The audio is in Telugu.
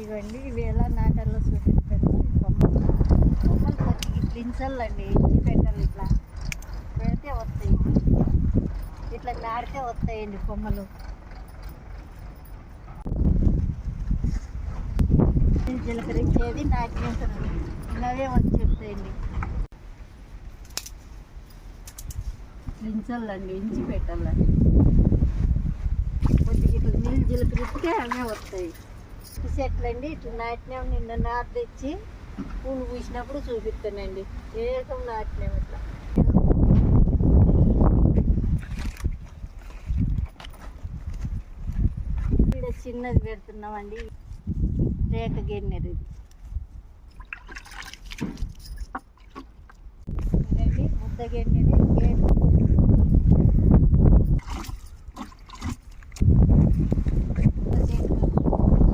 ఇవ్వండి ఇవి ఎలా నాటాలో చూపిస్తాను. కొమ్మలు కొద్దిగా ఇట్లా ఇంచల్లండి, ఇంటి పెట్టాలి. ఇట్లా పెడితే వస్తాయి, ఇట్లా నాటితే వస్తాయండి కొమ్మలు. జీలకరించేది నాటినేసారు, ఇలాగే వచ్చి చెప్తాయండి. ఇంచల్లండి, ఇంచి పెట్టాలండి. కొద్దిగా ఇట్లా నీళ్ళు జీలకరిస్తే అవే వస్తాయి. చెట్లు అండి ఇట్లా నాటినాము. నిన్న నాటు తెచ్చి పూలు పూసినప్పుడు చూపిస్తానండి. ఏకం నాటినాము ఇట్లా. ఇక్కడ చిన్నది పెడుతున్నామండి, రేఖ గిన్నెరు. ఇదండి ముద్ద గిన్నెది.